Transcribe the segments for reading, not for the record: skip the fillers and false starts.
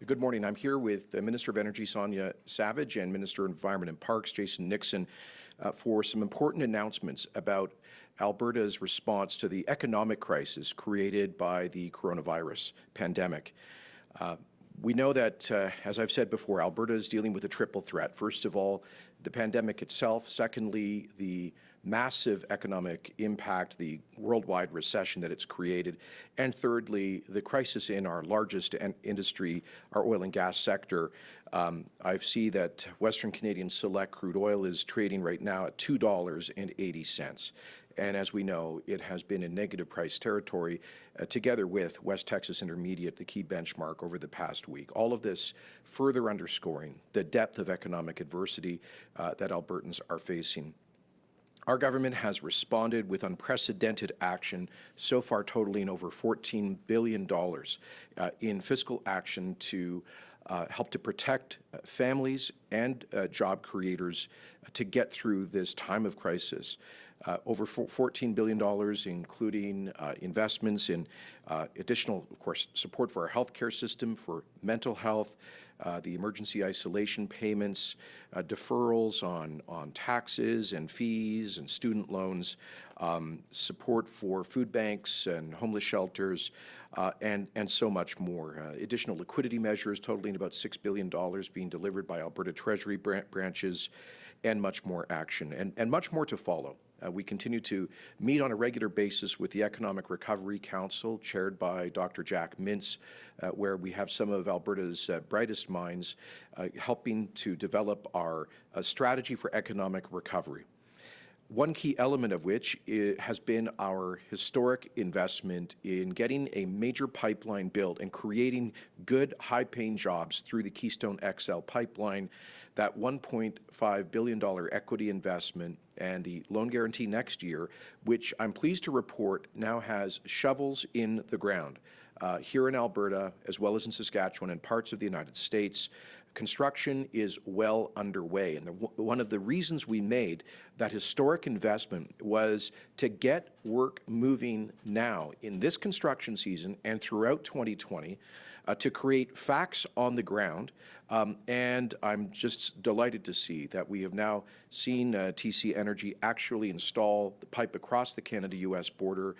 Good morning. I'm here with Minister of Energy, Sonya Savage, and Minister of Environment and Parks, Jason Nixon, for some important announcements about Alberta's response to the economic crisis created by the coronavirus pandemic. We know that, as I've said before, Alberta is dealing with a triple threat. First of all, the pandemic itself. Secondly, the massive economic impact, the worldwide recession that it's created. And thirdly, the crisis in our largest industry, our oil and gas sector. I see that Western Canadian Select crude oil is trading right now at $2.80. And as we know, it has been in negative price territory together with West Texas Intermediate, the key benchmark, over the past week. All of this further underscoring the depth of economic adversity that Albertans are facing. Our government has responded with unprecedented action, so far totaling over $14 billion in fiscal action to help to protect families and job creators to get through this time of crisis. Over $14 billion, including investments in additional, of course, support for our healthcare system, for mental health, the emergency isolation payments, deferrals on taxes and fees and student loans, support for food banks and homeless shelters, and so much more. Additional liquidity measures totaling about $6 billion being delivered by Alberta Treasury branches, and much more action, and much more to follow. We continue to meet on a regular basis with the Economic Recovery Council, chaired by Dr. Jack Mintz, where we have some of Alberta's brightest minds helping to develop our strategy for economic recovery. One key element of which has been our historic investment in getting a major pipeline built and creating good, high-paying jobs through the Keystone XL pipeline. That $1.5 billion equity investment and the loan guarantee next year, which I'm pleased to report now has shovels in the ground here in Alberta, as well as in Saskatchewan and parts of the United States. Construction is well underway, and one of the reasons we made that historic investment was to get work moving now in this construction season and throughout 2020 to create facts on the ground. And I'm just delighted to see that we have now seen TC Energy actually install the pipe across the Canada-US border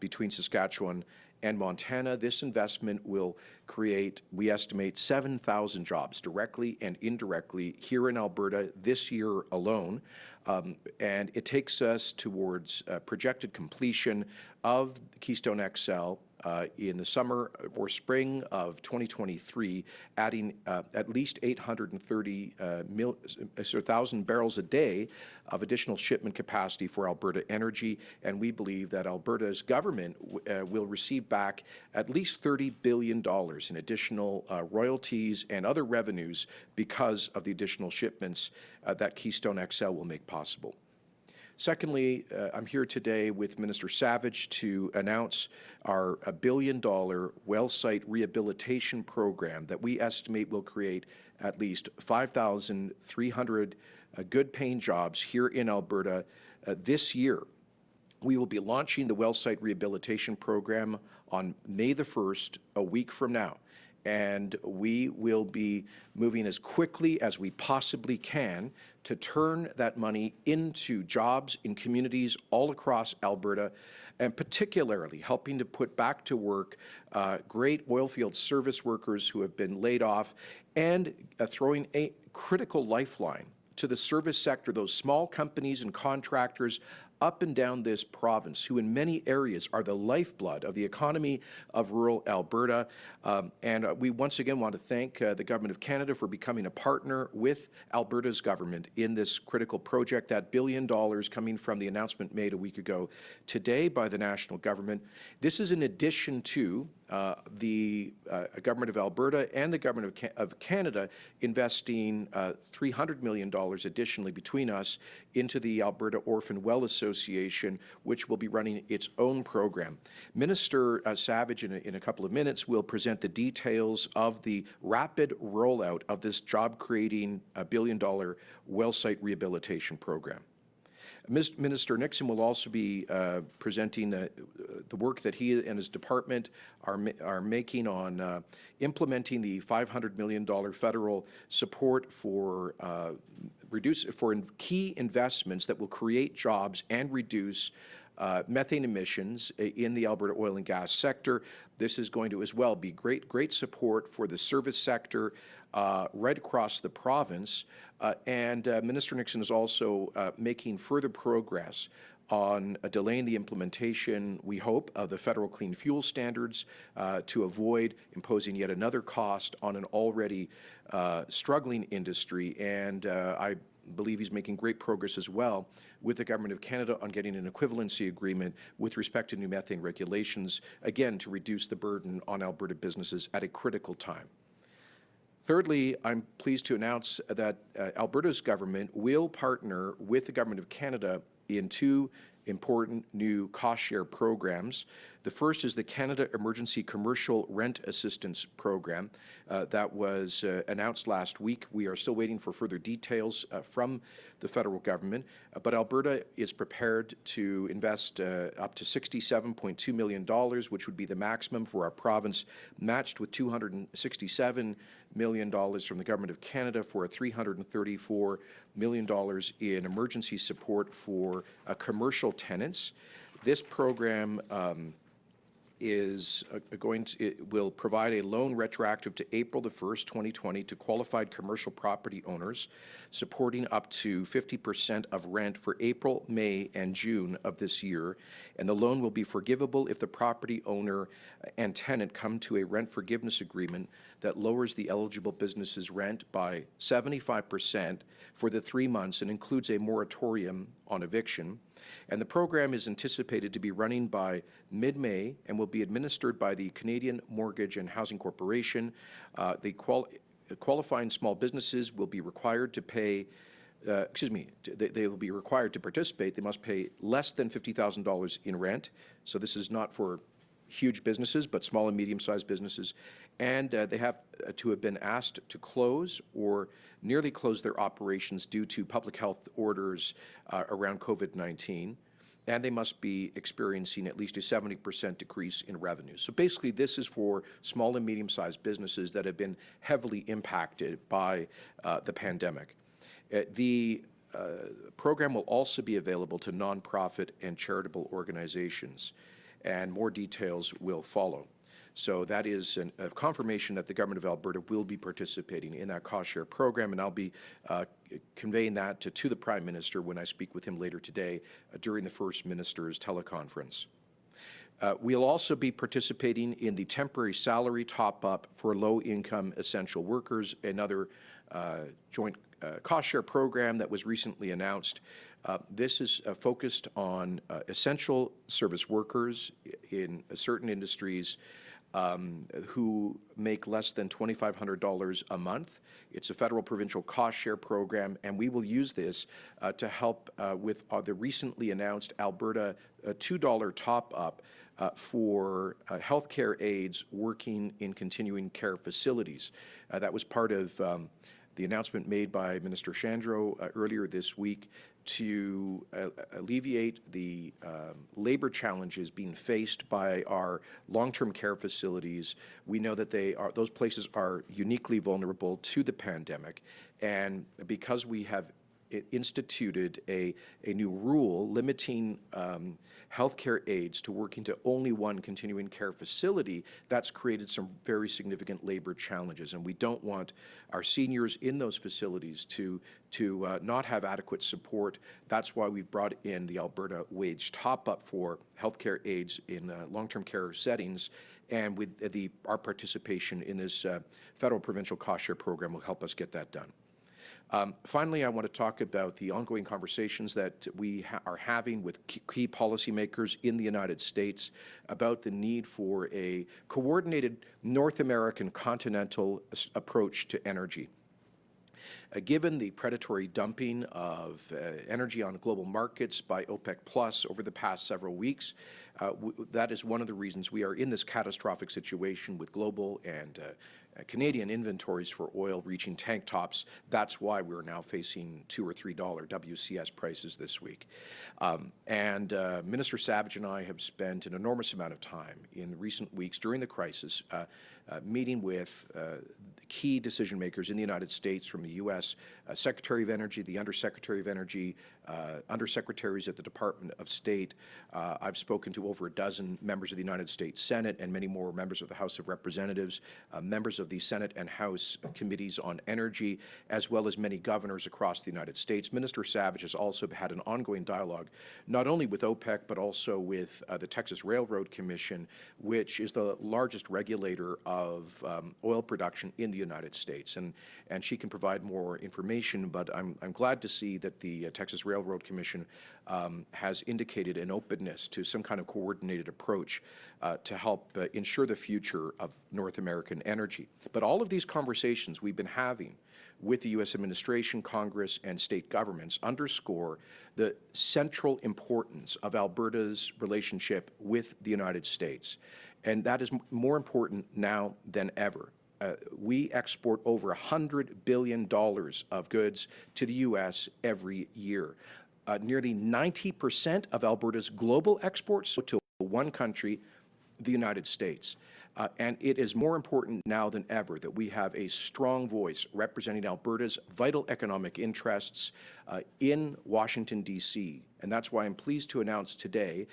between Saskatchewan and Montana. This investment will create, we estimate, 7,000 jobs directly and indirectly here in Alberta this year alone. And it takes us towards projected completion of Keystone XL in the summer or spring of 2023, adding at least 830,000 barrels a day of additional shipment capacity for Alberta Energy. And we believe that Alberta's government will receive back at least $30 billion in additional royalties and other revenues because of the additional shipments that Keystone XL will make possible. Secondly, I'm here today with Minister Savage to announce our $1 billion well site rehabilitation program that we estimate will create at least 5,300 good-paying jobs here in Alberta this year. We will be launching the well site rehabilitation program on May the 1st, a week from now. And we will be moving as quickly as we possibly can to turn that money into jobs in communities all across Alberta, and particularly helping to put back to work great oilfield service workers who have been laid off, and throwing a critical lifeline to the service sector, those small companies and contractors up and down this province, who in many areas are the lifeblood of the economy of rural Alberta. And we once again want to thank the Government of Canada for becoming a partner with Alberta's government in this critical project. That $1 billion coming from the announcement made a week ago today by the national government. This is in addition to the Government of Alberta and the Government of Canada investing $300 million additionally between us into the Alberta Orphan Well Association, which will be running its own program. Minister Savage, in a couple of minutes, will present the details of the rapid rollout of this job-creating $1 billion well site rehabilitation program. Minister Nixon will also be presenting the work that he and his department are making on implementing the $500 million federal support for key investments that will create jobs and reduce methane emissions in the Alberta oil and gas sector. This is going to as well be great support for the service sector right across the province. And Minister Nixon is also making further progress on delaying the implementation, we hope, of the federal clean fuel standards to avoid imposing yet another cost on an already struggling industry. And I believe he's making great progress as well with the Government of Canada on getting an equivalency agreement with respect to new methane regulations, again, to reduce the burden on Alberta businesses at a critical time. Thirdly, I'm pleased to announce that Alberta's government will partner with the Government of Canada in two important new cost-share programs. The first is the Canada Emergency Commercial Rent Assistance Program that was announced last week. We are still waiting for further details from the federal government, but Alberta is prepared to invest up to $67.2 million, which would be the maximum for our province, matched with $267 million from the Government of Canada for $334 million in emergency support for commercial tenants. This program will provide a loan retroactive to April the 1st, 2020 to qualified commercial property owners, supporting up to 50% of rent for April, May, and June of this year. And the loan will be forgivable if the property owner and tenant come to a rent forgiveness agreement that lowers the eligible business's rent by 75% for the 3 months and includes a moratorium on eviction. And the program is anticipated to be running by mid-May and will be administered by the Canadian Mortgage and Housing Corporation. Qualifying small businesses will be required to pay they will be required to participate. They must pay less than $50,000 in rent. So this is not for huge businesses, but small and medium-sized businesses. And they have to have been asked to close or nearly close their operations due to public health orders around COVID-19. And they must be experiencing at least a 70% decrease in revenue. So basically, this is for small and medium-sized businesses that have been heavily impacted by the pandemic. The program will also be available to nonprofit and charitable organizations, and more details will follow. So that is a confirmation that the Government of Alberta will be participating in that cost-share program, and I'll be conveying that to the Prime Minister when I speak with him later today during the First Minister's teleconference. We'll also be participating in the temporary salary top-up for low-income essential workers, another joint cost-share program that was recently announced. This is focused on essential service workers in certain industries who make less than $2,500 a month. It's a federal-provincial cost-share program, and we will use this to help with the recently announced Alberta $2 top-up for healthcare aides working in continuing care facilities. That was part of the announcement made by Minister Shandro earlier this week to alleviate the labor challenges being faced by our long-term care facilities. We know that those places are uniquely vulnerable to the pandemic, and because we have instituted a new rule limiting healthcare aides to working to only one continuing care facility, that's created some very significant labor challenges, and we don't want our seniors in those facilities to not have adequate support. That's why we've brought in the Alberta wage top-up for healthcare aides in long-term care settings, and with our participation in this federal-provincial cost-share program will help us get that done. Finally, I want to talk about the ongoing conversations that we are having with key policymakers in the United States about the need for a coordinated North American continental approach to energy. Given the predatory dumping of energy on global markets by OPEC Plus over the past several weeks, That is one of the reasons we are in this catastrophic situation with global and Canadian inventories for oil reaching tank tops. That's why we're now facing $2 or $3 WCS prices this week. Minister Savage and I have spent an enormous amount of time in recent weeks during the crisis meeting with key decision makers in the United States, from the U.S. Secretary of Energy, the Undersecretary of Energy, undersecretaries at the Department of State. I've spoken to over a dozen members of the United States Senate and many more members of the House of Representatives, members of the Senate and House committees on energy, as well as many governors across the United States. Minister Savage has also had an ongoing dialogue, not only with OPEC, but also with the Texas Railroad Commission, which is the largest regulator of oil production in the United States. And she can provide more information, but I'm glad to see that the Texas Railroad Commission has indicated an openness to some kind of coordinated approach to help ensure the future of North American energy. But all of these conversations we've been having with the U.S. administration, Congress, and state governments underscore the central importance of Alberta's relationship with the United States. And that is more important now than ever. We export over $100 billion of goods to the U.S. every year. Nearly 90% of Alberta's global exports go to one country, the United States. And it is more important now than ever that we have a strong voice representing Alberta's vital economic interests in Washington, D.C. And that's why I'm pleased to announce today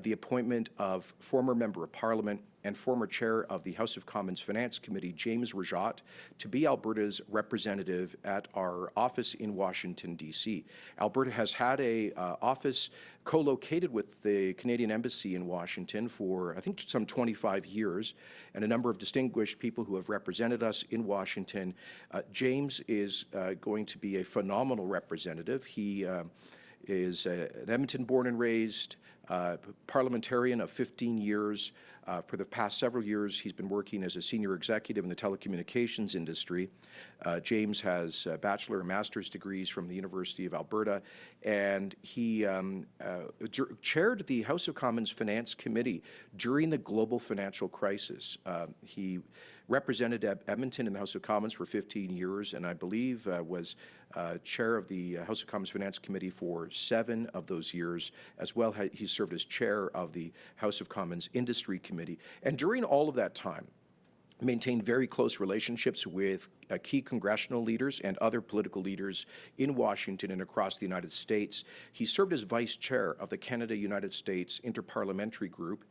the appointment of former Member of Parliament and former Chair of the House of Commons Finance Committee, James Rajat, to be Alberta's representative at our office in Washington, D.C. Alberta has had a office co-located with the Canadian Embassy in Washington for, I think, some 25 years, and a number of distinguished people who have represented us in Washington. James is going to be a phenomenal representative. He is an Edmonton born and raised parliamentarian of 15 years. For the past several years, he's been working as a senior executive in the telecommunications industry. James has bachelor and master's degrees from the University of Alberta, and he chaired the House of Commons Finance Committee during the global financial crisis. He represented Edmonton in the House of Commons for 15 years, and I believe was chair of the House of Commons Finance Committee for 7 of those years. As well, he served as chair of the House of Commons Industry Committee. And during all of that time, maintained very close relationships with key congressional leaders and other political leaders in Washington and across the United States. He served as vice chair of the Canada-United States Interparliamentary Group,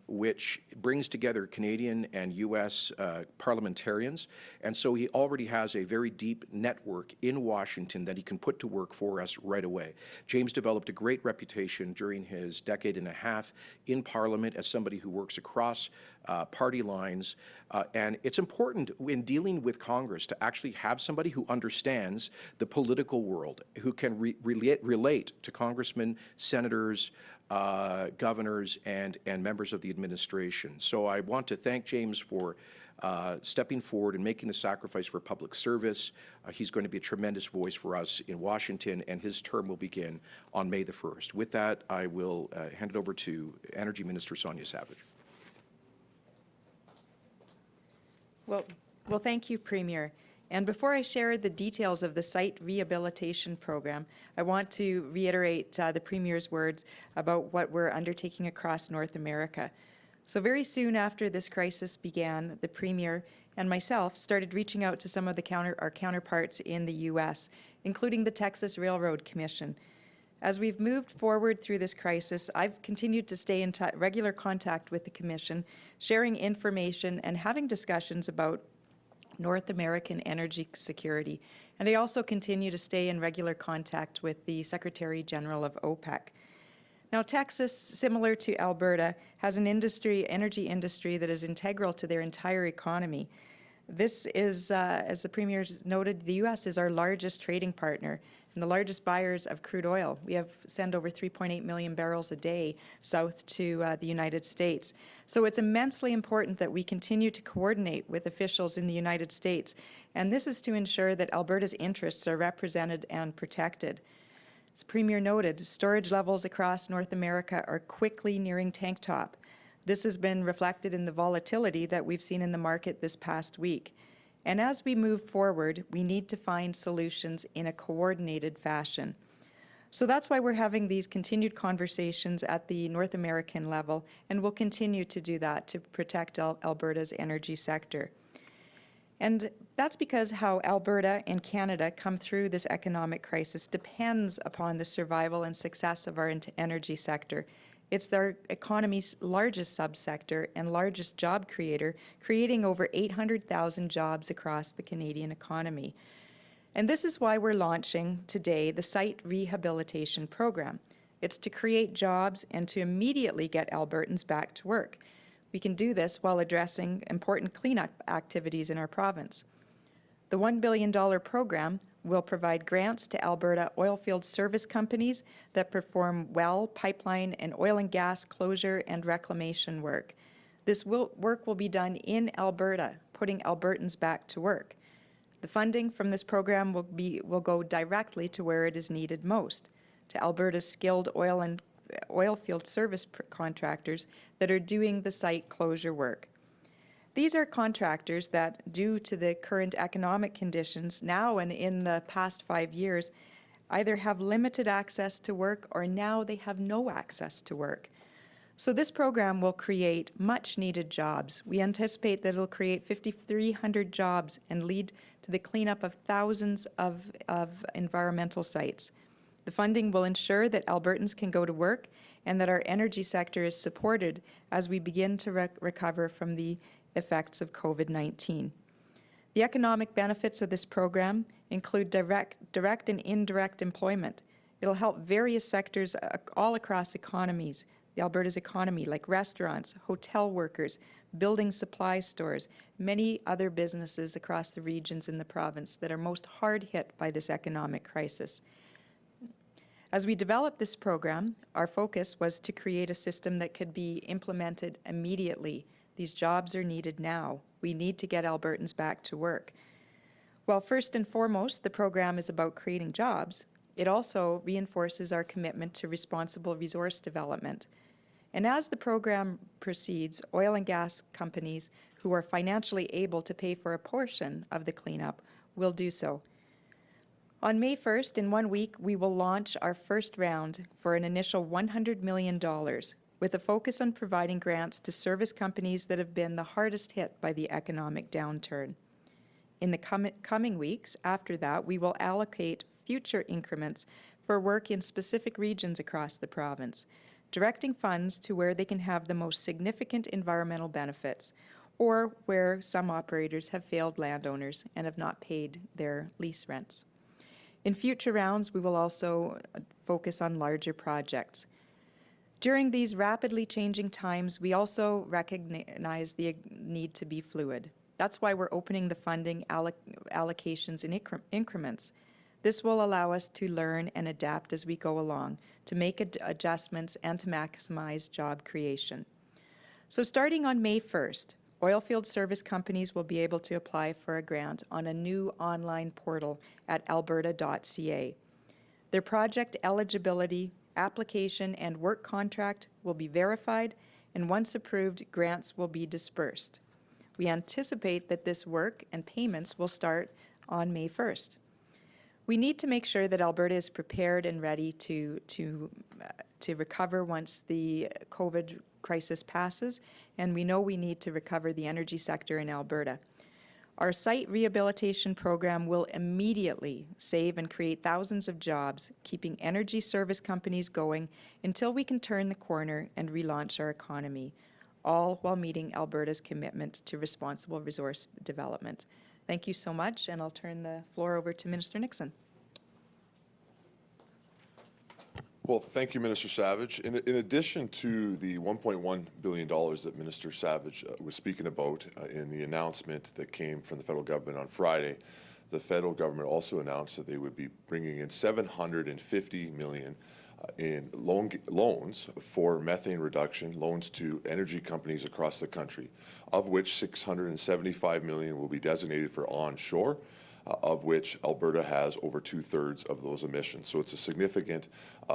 which brings together Canadian and U.S. parliamentarians. And so he already has a very deep network in Washington that he can put to work for us right away. James developed a great reputation during his decade and a half in Parliament as somebody who works across party lines. And it's important in dealing with Congress to actually have somebody who understands the political world, who can relate to congressmen, senators, governors, and members of the administration. So I want to thank James for stepping forward and making the sacrifice for public service. He's going to be a tremendous voice for us in Washington, and his term will begin on May the 1st. With that, I will hand it over to Energy Minister Sonya Savage. Well, thank you, Premier. And before I share the details of the site rehabilitation program, I want to reiterate the Premier's words about what we're undertaking across North America. So very soon after this crisis began, the Premier and myself started reaching out to some of our counterparts in the U.S., including the Texas Railroad Commission. As we've moved forward through this crisis, I've continued to stay in regular contact with the Commission, sharing information and having discussions about North American energy security. And I also continue to stay in regular contact with the Secretary General of OPEC. Now, Texas, similar to Alberta, has an energy industry that is integral to their entire economy. This is, as the Premier noted, the U.S. is our largest trading partner and the largest buyers of crude oil. We send over 3.8 million barrels a day south to the United States. So it's immensely important that we continue to coordinate with officials in the United States, and this is to ensure that Alberta's interests are represented and protected. As the Premier noted, storage levels across North America are quickly nearing tank top. This has been reflected in the volatility that we've seen in the market this past week. And as we move forward, we need to find solutions in a coordinated fashion. So that's why we're having these continued conversations at the North American level, and we'll continue to do that to protect Alberta's energy sector. And that's because how Alberta and Canada come through this economic crisis depends upon the survival and success of our energy sector. It's our economy's largest subsector and largest job creator, creating over 800,000 jobs across the Canadian economy. And this is why we're launching today the Site Rehabilitation Program. It's to create jobs and to immediately get Albertans back to work. We can do this while addressing important cleanup activities in our province. The $1 billion program will provide grants to Alberta oilfield service companies that perform well pipeline and oil and gas closure and reclamation work. This work will be done in Alberta, putting Albertans back to work. The funding from this program will go directly to where it is needed most, to Alberta's skilled oilfield service contractors that are doing the site closure work. These are contractors that, due to the current economic conditions now and in the past 5 years, either have limited access to work or now they have no access to work. So this program will create much needed jobs. We anticipate that it'll create 5,300 jobs and lead to the cleanup of thousands of environmental sites. The funding will ensure that Albertans can go to work and that our energy sector is supported as we begin to recover from the effects of COVID-19. The economic benefits of this program include direct and indirect employment. It'll help various sectors all across economies, Alberta's economy, like restaurants, hotel workers, building supply stores, many other businesses across the regions in the province that are most hard hit by this economic crisis. As we developed this program, our focus was to create a system that could be implemented immediately. These jobs are needed now. We need to get Albertans back to work. While first and foremost, the program is about creating jobs, it also reinforces our commitment to responsible resource development. And as the program proceeds, oil and gas companies who are financially able to pay for a portion of the cleanup will do so. On May 1st, in 1 week, we will launch our first round for an initial $100 million, with a focus on providing grants to service companies that have been the hardest hit by the economic downturn. In the coming weeks after that, we will allocate future increments for work in specific regions across the province, directing funds to where they can have the most significant environmental benefits, or where some operators have failed landowners and have not paid their lease rents. In future rounds, we will also focus on larger projects. During these rapidly changing times, we also recognize the need to be fluid. That's why we're opening the funding allocations in increments. This will allow us to learn and adapt as we go along, to make adjustments and to maximize job creation. So starting on May 1st, oilfield service companies will be able to apply for a grant on a new online portal at alberta.ca. Their project eligibility, application, and work contract will be verified, and once approved, grants will be dispersed. We anticipate that this work and payments will start on May 1st. We need to make sure that Alberta is prepared and ready to recover once the COVID crisis passes, and we know we need to recover the energy sector in Alberta. Our site rehabilitation program will immediately save and create thousands of jobs, keeping energy service companies going until we can turn the corner and relaunch our economy, all while meeting Alberta's commitment to responsible resource development. Thank you so much, and I'll turn the floor over to Minister Nixon. Well, thank you, Minister Savage. In addition to the $1.1 billion that Minister Savage was speaking about in the announcement that came from the federal government on Friday, the federal government also announced that they would be bringing in $750 million in loans for methane reduction, loans to energy companies across the country, of which $675 million will be designated for onshore, of which Alberta has over 2/3 of those emissions. So it's a significant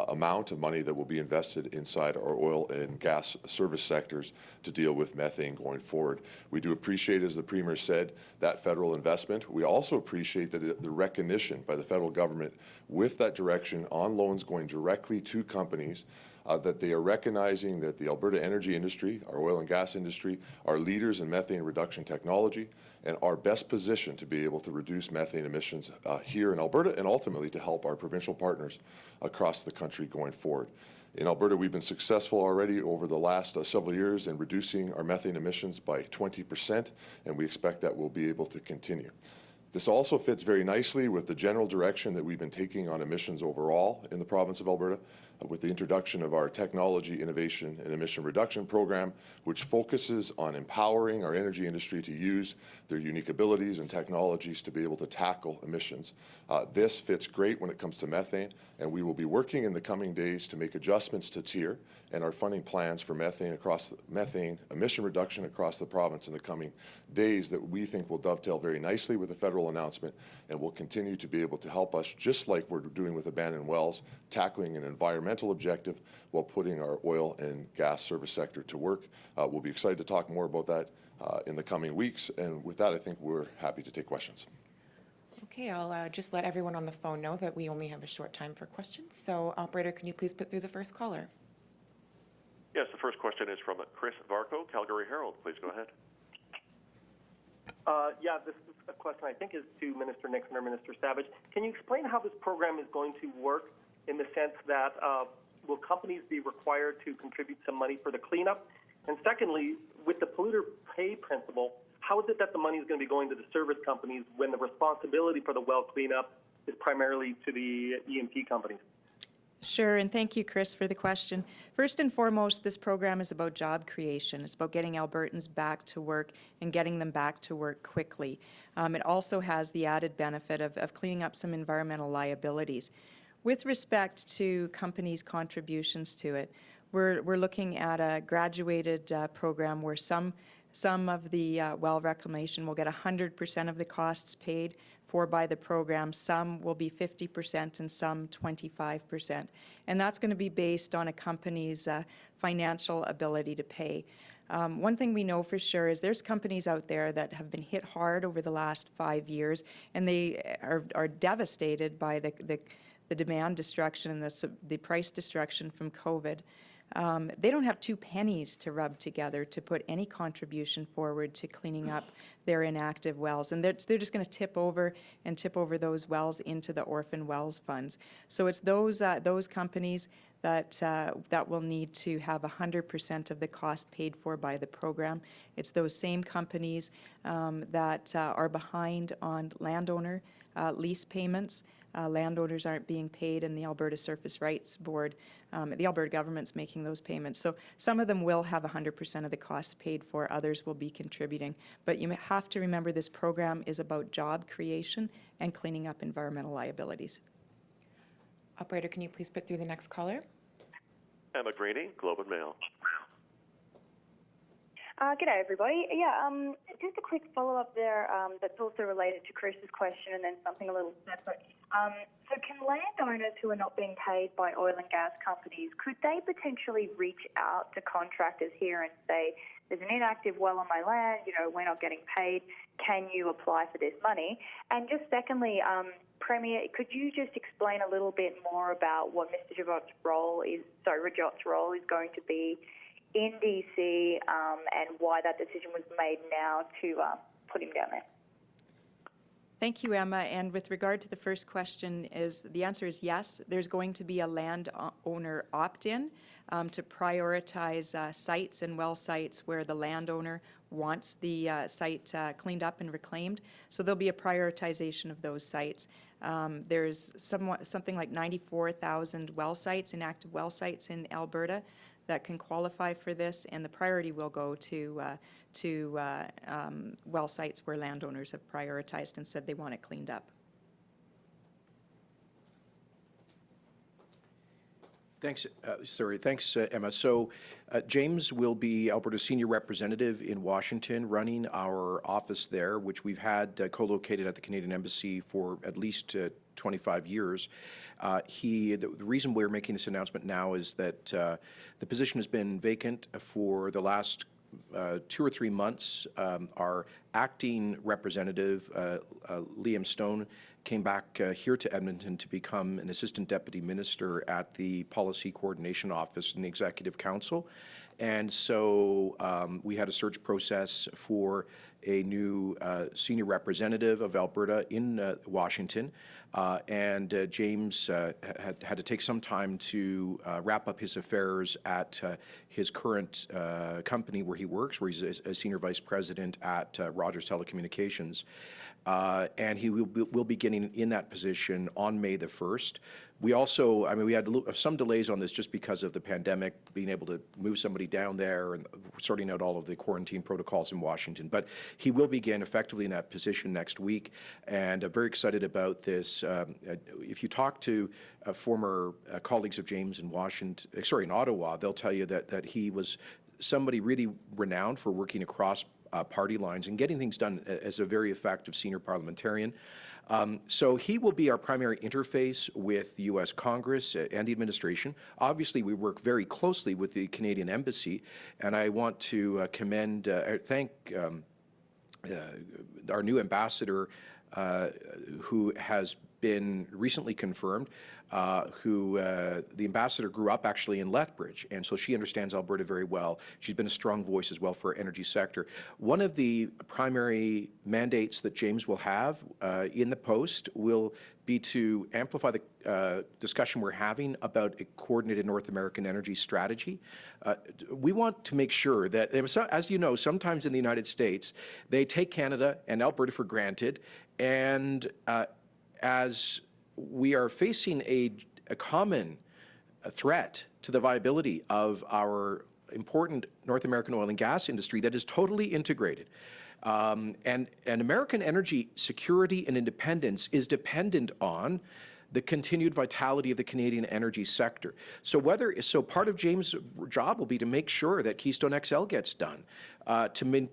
amount of money that will be invested inside our oil and gas service sectors to deal with methane going forward. We do appreciate, as the Premier said, that federal investment. We also appreciate that the recognition by the federal government with that direction on loans going directly to companies, that they are recognizing that the Alberta energy industry, our oil and gas industry, are leaders in methane reduction technology and are best positioned to be able to reduce methane emissions here in Alberta and ultimately to help our provincial partners across the country going forward. In Alberta, we've been successful already over the last several years in reducing our methane emissions by 20%, and we expect that we'll be able to continue. This also fits very nicely with the general direction that we've been taking on emissions overall in the province of Alberta, with the introduction of our Technology, Innovation and Emission Reduction Program, which focuses on empowering our energy industry to use their unique abilities and technologies to be able to tackle emissions. This fits great when it comes to methane, and we will be working in the coming days to make adjustments to TIER and our funding plans for methane emission reduction across the province in the coming days that we think will dovetail very nicely with the federal announcement and will continue to be able to help us, just like we're doing with abandoned wells, tackling an environmental objective while putting our oil and gas service sector to work. We'll be excited to talk more about that in the coming weeks, and with that, I think we're happy to take questions. Okay, I'll just let everyone on the phone know that we only have a short time for questions. So, operator, can you please put through the first caller? Yes, the first question is from Chris Varco, Calgary Herald. Please go ahead. Yeah, this is a question I think is to Minister Nixon or Minister Savage. Can you explain how this program is going to work in the sense that will companies be required to contribute some money for the cleanup? And secondly, with the polluter pay principle, how is it that the money is going to be going to the service companies when the responsibility for the well cleanup is primarily to the E&P companies? Sure, and thank you, Chris, for the question. First and foremost, this program is about job creation. It's about getting Albertans back to work and getting them back to work quickly. It also has the added benefit of cleaning up some environmental liabilities. With respect to companies' contributions to it, we're looking at a graduated program where some of the well reclamation will get 100% of the costs paid for by the program. Some will be 50% and some 25%. And that's going to be based on a company's financial ability to pay. One thing we know for sure is there's companies out there that have been hit hard over the last 5 years, and they are devastated by the demand destruction and the price destruction from COVID. They don't have 2 pennies to rub together to put any contribution forward to cleaning up their inactive wells, and they're just going to tip over those wells into the orphan wells funds. So it's those companies that will need to have 100% of the cost paid for by the program. It's those same companies that are behind on landowner lease payments. Landowners aren't being paid, and the Alberta Surface Rights Board, the Alberta government's making those payments. So some of them will have 100% of the costs paid for, others will be contributing. But you have to remember this program is about job creation and cleaning up environmental liabilities. Operator, can you please put through the next caller? Emma Graney, Globe and Mail. G'day, everybody. Yeah, just a quick follow-up there that's also related to Chris's question and then something a little separate. So can landowners who are not being paid by oil and gas companies, could they potentially reach out to contractors here and say, there's an inactive well on my land, we're not getting paid, can you apply for this money? And just secondly, Premier, could you just explain a little bit more about what Mr. Rajot's role is going to be in DC and why that decision was made now to put him down there? Thank you, Emma. And with regard to the first question, the answer is yes. There's going to be a landowner opt-in to prioritize sites and well sites where the landowner wants the site cleaned up and reclaimed. So there'll be a prioritization of those sites. There's something like 94,000 well sites, inactive well sites in Alberta that can qualify for this, and the priority will go to well sites where landowners have prioritized and said they want it cleaned up. Thanks, Emma. So James will be Alberta's senior representative in Washington, running our office there, which we've had co-located at the Canadian Embassy for at least 25 years. The reason we're making this announcement now is that the position has been vacant for the last 2 or 3 months. Our acting representative, Liam Stone, came back here to Edmonton to become an assistant deputy minister at the Policy Coordination Office in the Executive Council. And so we had a search process for a new senior representative of Alberta in Washington. And James had to take some time to wrap up his affairs at his current company where he works, where he's a senior vice president at Rogers Telecommunications. And he will be getting in that position on May the 1st. We also, we had some delays on this just because of the pandemic, being able to move somebody down there and sorting out all of the quarantine protocols in Washington. But he will begin effectively in that position next week, and I'm very excited about this. If you talk to former colleagues of James in in Ottawa, they'll tell you that he was somebody really renowned for working across party lines and getting things done as a very effective senior parliamentarian. So he will be our primary interface with the U.S. Congress and the administration. Obviously, we work very closely with the Canadian Embassy, and I want to thank our new ambassador, who has been recently confirmed, the ambassador grew up actually in Lethbridge, and so she understands Alberta very well. She's been a strong voice as well for our energy sector. One of the primary mandates that James will have in the post will be to amplify the discussion we're having about a coordinated North American energy strategy. We want to make sure that, as you know, sometimes in the United States, they take Canada and Alberta for granted, and as we are facing a common threat to the viability of our important North American oil and gas industry that is totally integrated. And American energy security and independence is dependent on the continued vitality of the Canadian energy sector. So part of James' job will be to make sure that Keystone XL gets done, to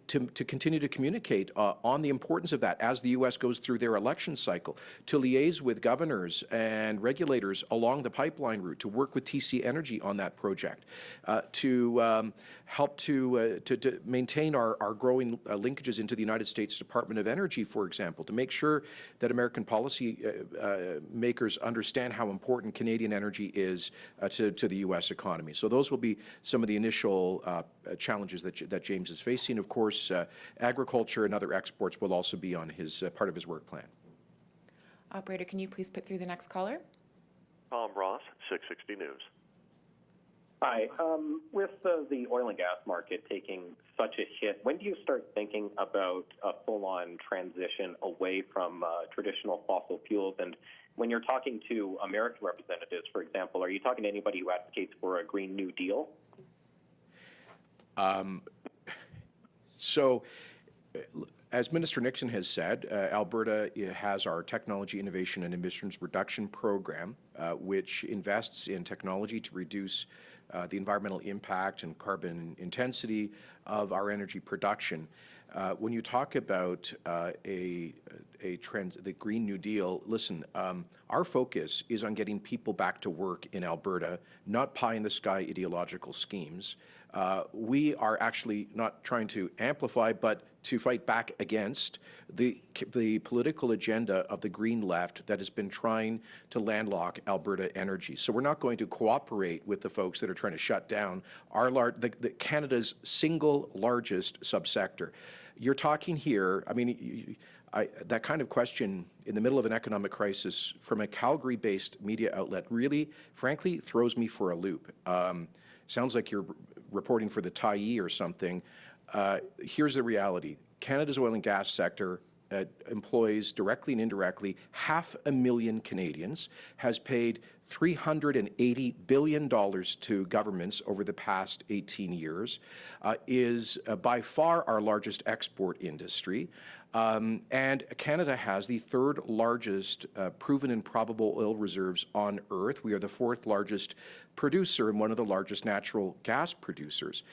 continue to communicate on the importance of that as the U.S. goes through their election cycle, to liaise with governors and regulators along the pipeline route, to work with TC Energy on that project, to help to maintain our growing linkages into the United States Department of Energy, for example, to make sure that American policy makers understand how important Canadian energy is to the U.S. economy. So those will be some of the initial challenges that James is facing. Of course, agriculture and other exports will also be on his part of his work plan. Operator, can you please put through the next caller? Tom Ross, 660 News. Hi. With the oil and gas market taking such a hit, when do you start thinking about a full-on transition away from traditional fossil fuels? And when you're talking to American representatives, for example, are you talking to anybody who advocates for a Green New Deal? So, as Minister Nixon has said, Alberta has our Technology Innovation and Emissions Reduction Program, which invests in technology to reduce the environmental impact and carbon intensity of our energy production. When you talk about the Green New Deal, listen, our focus is on getting people back to work in Alberta, not pie-in-the-sky ideological schemes. We are actually not trying to amplify, but to fight back against the political agenda of the Green left that has been trying to landlock Alberta energy. So we're not going to cooperate with the folks that are trying to shut down Canada's single largest subsector. You're talking here, that kind of question in the middle of an economic crisis from a Calgary-based media outlet really, frankly, throws me for a loop. Sounds like you're reporting for the Tyee or something. Here's the reality. Canada's oil and gas sector employs directly and indirectly 500,000 Canadians, has paid $380 billion to governments over the past 18 years, is by far our largest export industry. And Canada has the third largest proven and probable oil reserves on Earth. We are the fourth largest producer and one of the largest natural gas producers.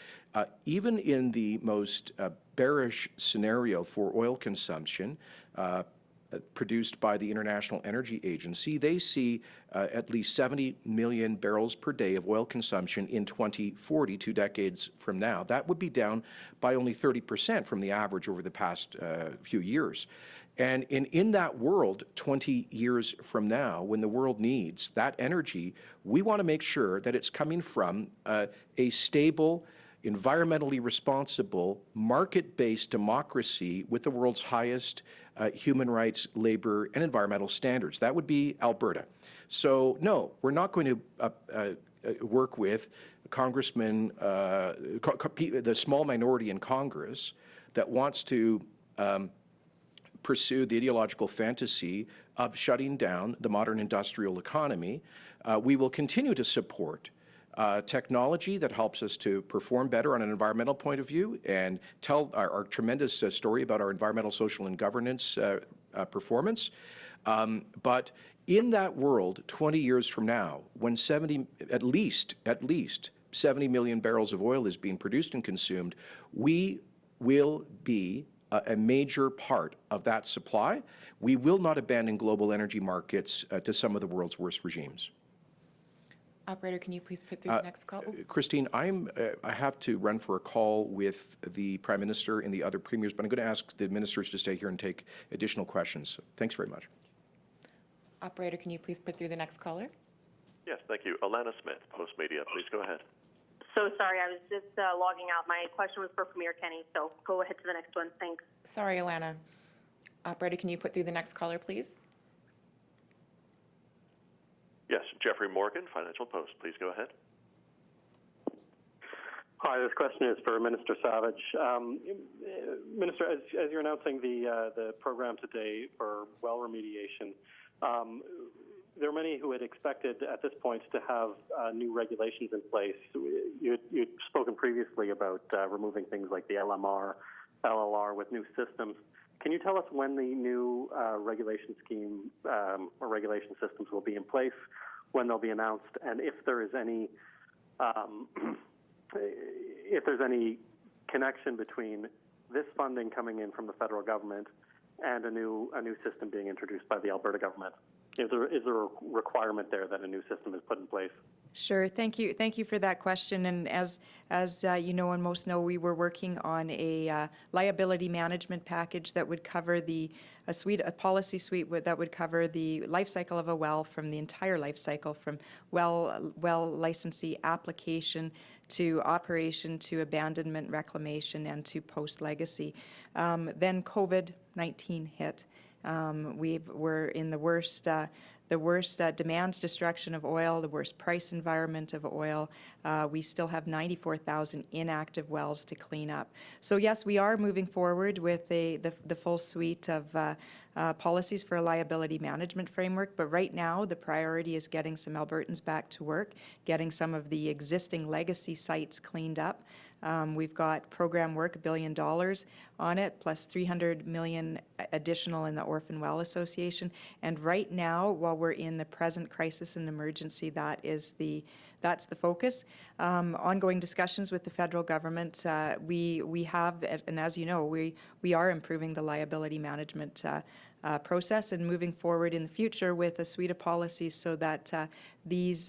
Even in the most bearish scenario for oil consumption, produced by the International Energy Agency, they see at least 70 million barrels per day of oil consumption in 2040, 2 decades from now. That would be down by only 30% from the average over the past few years. And in that world, 20 years from now, when the world needs that energy, we want to make sure that it's coming from a stable, environmentally responsible, market-based democracy with the world's highest human rights, labor, and environmental standards. That would be Alberta. So, no, we're not going to work with congressmen, the small minority in Congress that wants to pursue the ideological fantasy of shutting down the modern industrial economy. We will continue to support technology that helps us to perform better on an environmental point of view and tell our tremendous story about our environmental, social, and governance performance. But in that world, 20 years from now, when at least 70 million barrels of oil is being produced and consumed, we will be a major part of that supply. We will not abandon global energy markets to some of the world's worst regimes. Operator, can you please put through the next call? Christine, I have to run for a call with the Prime Minister and the other premiers, but I'm going to ask the ministers to stay here and take additional questions. Thanks very much. Operator, can you please put through the next caller? Yes, thank you. Alana Smith, Post Media. Please go ahead. So sorry, I was just logging out. My question was for Premier Kenney, so go ahead to the next one. Thanks. Sorry, Alana. Operator, can you put through the next caller, please? Yes, Jeffrey Morgan, Financial Post. Please go ahead. Hi, this question is for Minister Savage. Minister, as you're announcing the program today for well remediation, there are many who had expected at this point to have new regulations in place. You'd spoken previously about removing things like the LMR, LLR with new systems. Can you tell us when the new regulation scheme or regulation systems will be in place, when they'll be announced, and if there is any connection between this funding coming in from the federal government and a new system being introduced by the Alberta government? Is there a requirement there that a new system is put in place? Sure. Thank you for that question. And as you know and most know, we were working on a liability management package that would cover a policy suite that would cover the life cycle of a well, from the entire life cycle, from well licensee application to operation to abandonment, reclamation, and to post-legacy. Then COVID-19 hit. We were in the worst demand destruction of oil, the worst price environment of oil. We still have 94,000 inactive wells to clean up. So yes, we are moving forward with the full suite of policies for a liability management framework, but right now the priority is getting some Albertans back to work, getting some of the existing legacy sites cleaned up. We've got program work, $1 billion on it, plus $300 million additional in the Orphan Well Association. And right now, while we're in the present crisis and emergency, that's the focus. Ongoing discussions with the federal government. We have, and as you know, we are improving the liability management process and moving forward in the future with a suite of policies so that these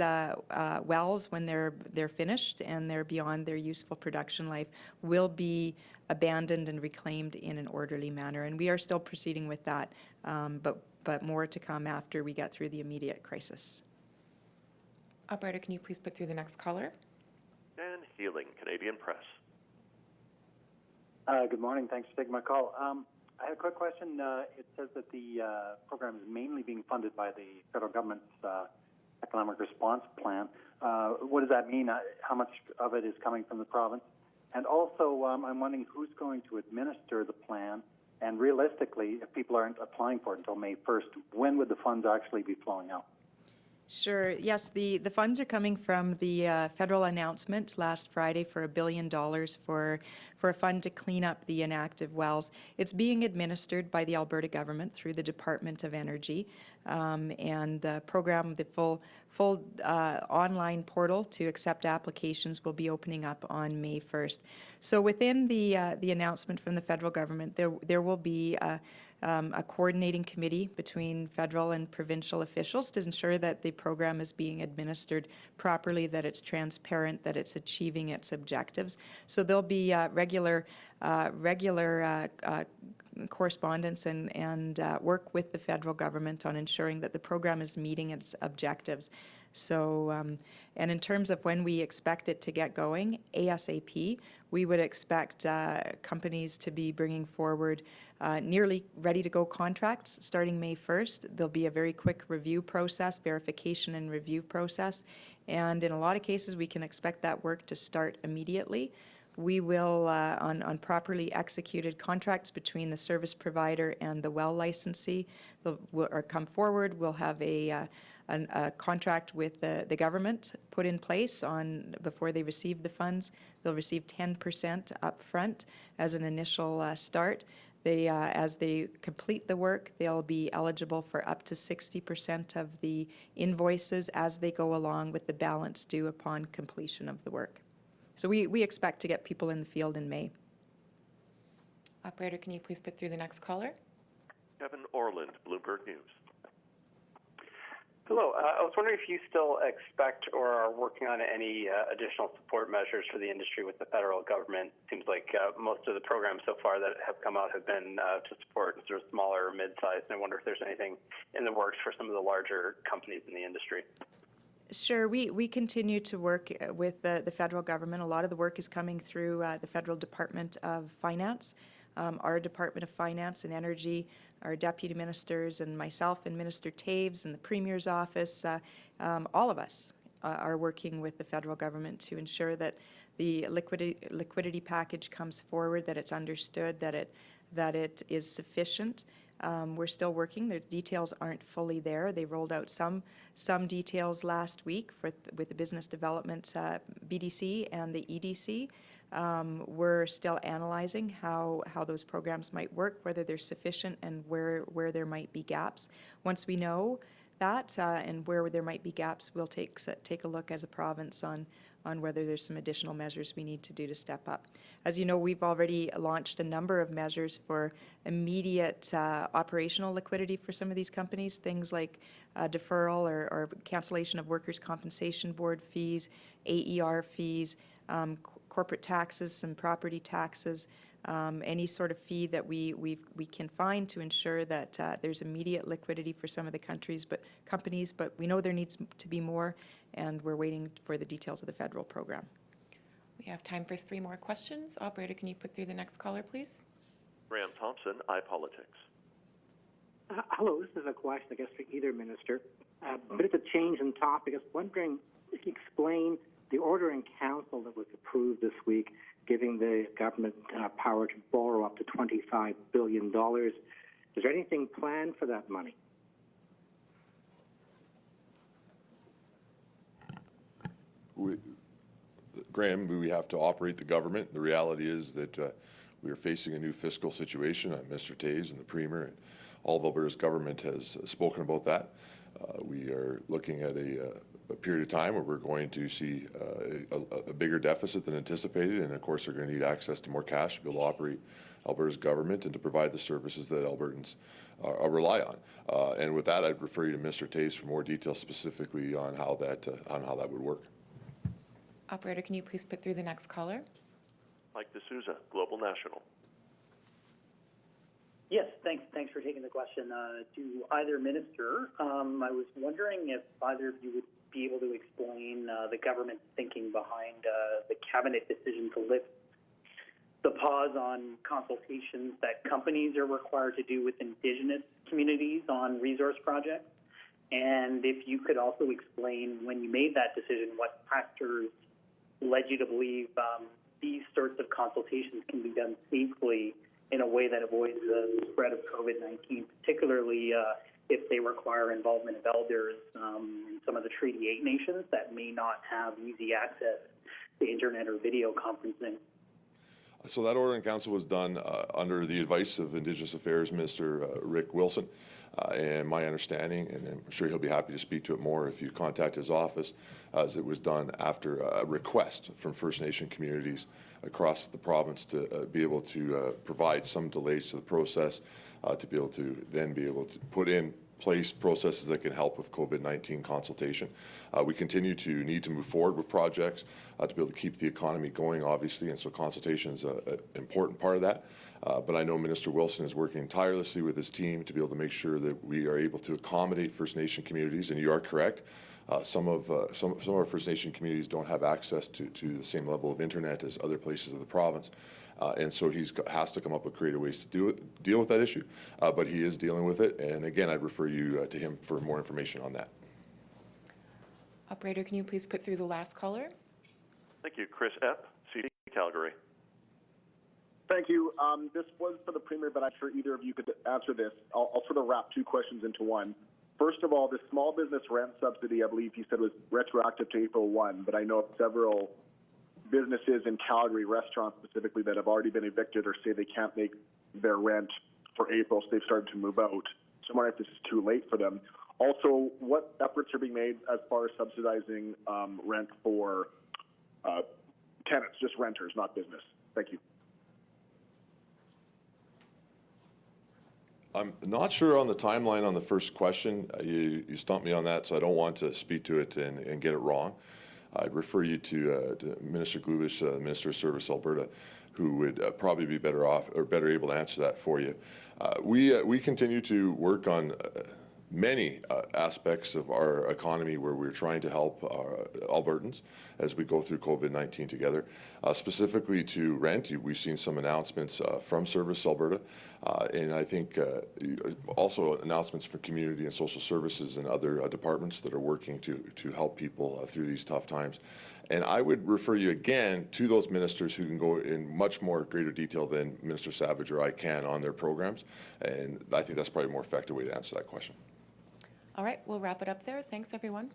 wells, when they're finished and they're beyond their useful production life, will be abandoned and reclaimed in an orderly manner. And we are still proceeding with that, but more to come after we get through the immediate crisis. Operator, can you please put through the next caller? Dan Healing, Canadian Press. Good morning. Thanks for taking my call. I have a quick question. It says that the program is mainly being funded by the federal government's economic response plan. What does that mean? How much of it is coming from the province? And also, I'm wondering who's going to administer the plan. And realistically, if people aren't applying for it until May 1st, when would the funds actually be flowing out? Sure. Yes, the funds are coming from the federal announcement last Friday for $1 billion for a fund to clean up the inactive wells. It's being administered by the Alberta government through the Department of Energy, and the program, the full online portal to accept applications will be opening up on May 1st. So within the announcement from the federal government, there will be a coordinating committee between federal and provincial officials to ensure that the program is being administered properly, that it's transparent, that it's achieving its objectives. So there'll be regular correspondence and work with the federal government on ensuring that the program is meeting its objectives. So, and in terms of when we expect it to get going, ASAP, we would expect companies to be bringing forward nearly ready-to-go contracts starting May 1st. There'll be a very quick review process, verification and review process, and in a lot of cases, we can expect that work to start immediately. We will, on properly executed contracts between the service provider and the well licensee, or come forward, we'll have a contract with the government put in place before they receive the funds. They'll receive 10% upfront as an initial start. As they complete the work, they'll be eligible for up to 60% of the invoices as they go along, with the balance due upon completion of the work. So we expect to get people in the field in May. Operator, can you please put through the next caller? Kevin Orland, Bloomberg News. Hello. I was wondering if you still expect or are working on any additional support measures for the industry with the federal government. Seems like most of the programs so far that have come out have been to support sort of smaller or mid-sized, and I wonder if there's anything in the works for some of the larger companies in the industry. Sure. We continue to work with the federal government. A lot of the work is coming through the Federal Department of Finance. Our Department of Finance and Energy, our deputy ministers and myself and Minister Taves and the Premier's office, all of us are working with the federal government to ensure that the liquidity package comes forward, that it's understood, that it is sufficient. We're still working. The details aren't fully there. They rolled out some details last week with the Business Development BDC and the EDC. We're still analyzing how those programs might work, whether they're sufficient, and where there might be gaps. Once we know that and where there might be gaps, we'll take a look as a province on whether there's some additional measures we need to do to step up. As you know, we've already launched a number of measures for immediate operational liquidity for some of these companies, things like deferral or cancellation of workers' compensation board fees, AER fees, corporate taxes and property taxes, any sort of fee that we can find to ensure that there's immediate liquidity for some of the companies, but we know there needs to be more, and we're waiting for the details of the federal program. We have time for 3 more questions. Operator, can you put through the next caller, please? Graham Thompson, iPolitics. Hello, this is a question, I guess, for either minister. But it's a change in topic. I was wondering if you explain the order in council that was approved this week, giving the government power to borrow up to $25 billion. Is there anything planned for that money? Graham, we have to operate the government. The reality is that we are facing a new fiscal situation. Mr. Taves and the Premier and all of Alberta's government has spoken about that. We are looking at a period of time where we're going to see a bigger deficit than anticipated, and of course they're going to need access to more cash to be able to operate Alberta's government and to provide the services that Albertans rely on. And with that, I'd refer you to Mr. Taves for more details specifically on how that would work. Operator, can you please put through the next caller? Mike D'Souza, Global National. Yes, thanks for taking the question. To either minister, I was wondering if either of you would be able to explain the government's thinking behind the cabinet decision to lift the pause on consultations that companies are required to do with Indigenous communities on resource projects. And if you could also explain, when you made that decision, what factors led you to believe these sorts of consultations can be done safely in a way that avoids the spread of COVID-19, particularly if they require involvement of elders in some of the Treaty 8 nations that may not have easy access to internet or video conferencing. So that order in council was done under the advice of Indigenous Affairs Minister Rick Wilson, and my understanding, and I'm sure he'll be happy to speak to it more if you contact his office, as it was done after a request from First Nation communities across the province to be able to provide some delays to the process, to be able to then be able to put in place processes that can help with COVID-19 consultation. We continue to need to move forward with projects to be able to keep the economy going, obviously, and so consultation is an important part of that. But I know Minister Wilson is working tirelessly with his team to be able to make sure that we are able to accommodate First Nation communities, and you are correct. Some of our First Nation communities don't have access to the same level of internet as other places of the province. And so he has to come up with creative ways to deal with that issue, but he is dealing with it. And again, I'd refer you to him for more information on that. Operator, can you please put through the last caller? Thank you. Chris Epp, CD, Calgary. Thank you. This was for the Premier, but I'm sure either of you could answer this. I'll sort of wrap two questions into one. First of all, the small business rent subsidy, I believe he said was retroactive to April 1, but I know of several businesses in Calgary, restaurants specifically, that have already been evicted or say they can't make their rent for April, so they've started to move out. So I'm wondering if this is too late for them. Also, what efforts are being made as far as subsidizing rent for tenants, just renters, not business? Thank you. I'm not sure on the timeline on the first question. You stumped me on that, so I don't want to speak to it and get it wrong. I'd refer you to Minister Glubish, Minister of Service Alberta, who would probably be better off or better able to answer that for you. We continue to work on many aspects of our economy where we're trying to help Albertans as we go through COVID-19 together. Specifically to rent, we've seen some announcements from Service Alberta, and I think also announcements for community and social services and other departments that are working to help people through these tough times. And I would refer you again to those ministers who can go in much more greater detail than Minister Savage or I can on their programs, and I think that's probably a more effective way to answer that question. All right, we'll wrap it up there. Thanks, everyone.